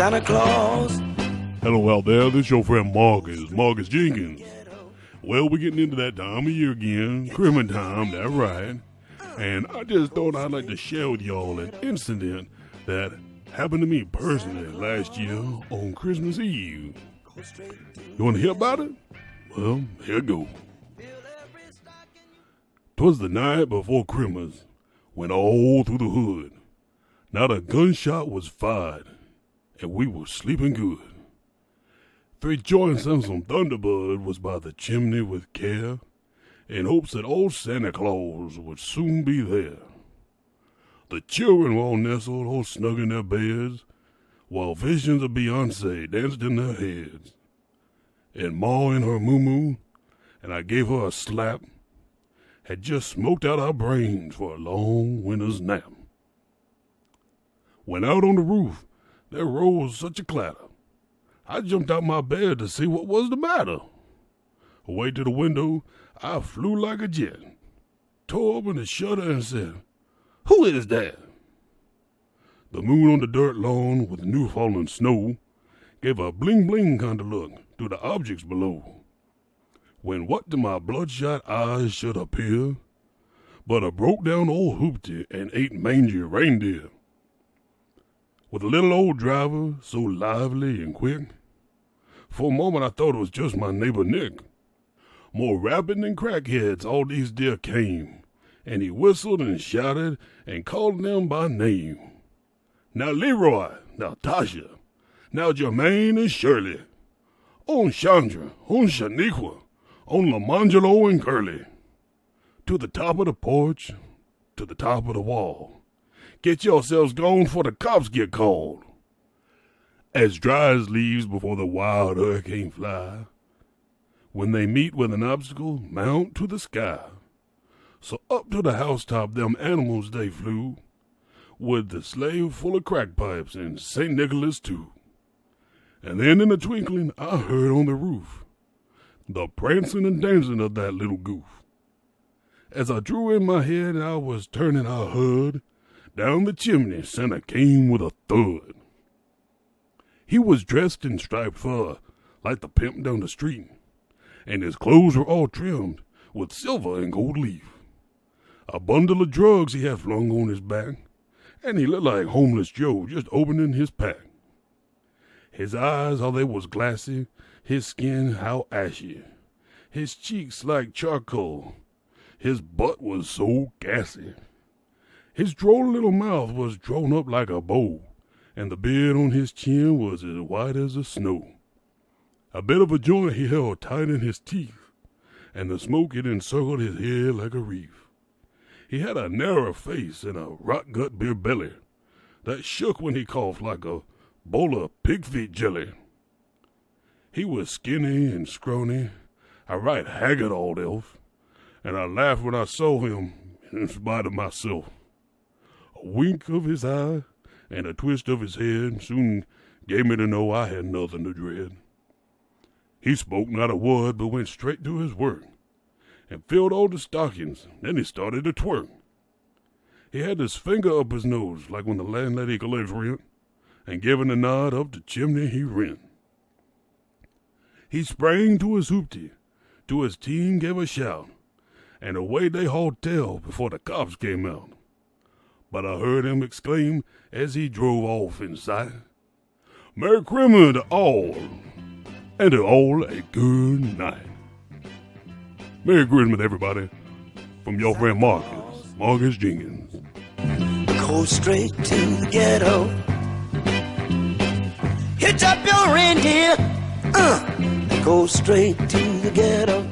Santa Claus. Hello out there, this is your friend Markas Jenkins. Well, we're getting into that time of year again, Christmas time, that's right. And I just thought I'd like to share with y'all an incident that happened to me personally last year on Christmas Eve. You want to hear about it? Well, here it goes. 'Twas the night before Christmas, went all through the hood. Not a gunshot was fired, and we were sleeping good. Three joints and some Thunderbird was by the chimney with care, in hopes that old Santa Claus would soon be there. The children were all nestled, all snug in their beds, while visions of Beyonce danced in their heads. And Ma in her moo-moo, and I gave her a slap, had just smoked out our brains for a long winter's nap. When out on the roof, there rose such a clatter. I jumped out my bed to see what was the matter. Away to the window, I flew like a jet, tore open the shutter and said, "Who is that?" The moon on the dirt lawn with new fallen snow gave a bling-bling kind of look to the objects below. When what to my bloodshot eyes should appear but a broke-down old hoopty and 8 mangy reindeer. With a little old driver so lively and quick, for a moment I thought it was just my neighbor Nick. More rapid than crackheads all these deer came, and he whistled and shouted and called them by name. Now Leroy, now Tasha, now Jermaine and Shirley, on Chandra, on Shaniqua, on Lamangelo and Curly. To the top of the porch, to the top of the wall. Get yourselves gone before the cops get called. As dry as leaves before the wild hurricane fly, when they meet with an obstacle, mount to the sky. So up to the housetop them animals they flew, with the sleigh full of crack pipes and St. Nicholas too. And then in a twinkling I heard on the roof the prancing and dancing of that little goof. As I drew in my head I was turning, I heard down the chimney Santa came with a thud. He was dressed in striped fur like the pimp down the street, and his clothes were all trimmed with silver and gold leaf. A bundle of drugs he had flung on his back, and he looked like homeless Joe just opening his pack. His eyes, how they was glassy, his skin how ashy, his cheeks like charcoal, his butt was so gassy. His droll little mouth was drawn up like a bow, and the beard on his chin was as white as the snow. A bit of a joint he held tight in his teeth, and the smoke it encircled his head like a wreath. He had a narrow face and a rot-gut beer belly that shook when he coughed like a bowl of pig-feet jelly. He was skinny and scrawny, a right haggard old elf, and I laughed when I saw him in spite of myself. A wink of his eye and a twist of his head soon gave me to know I had nothing to dread. He spoke not a word but went straight to his work and filled all the stockings. Then he started to twerk. He had his finger up his nose like when the landlady collects rent, and giving a nod up the chimney he rent. He sprang to his hoopty, to his team gave a shout, and away they hauled tail before the cops came out. But I heard him exclaim as he drove off in sight, "Merry Christmas to all, and to all a good night." Merry Christmas, everybody, from your friend Markas Jenkins. Go straight to the ghetto. Hitch up your reindeer. Go straight to the ghetto.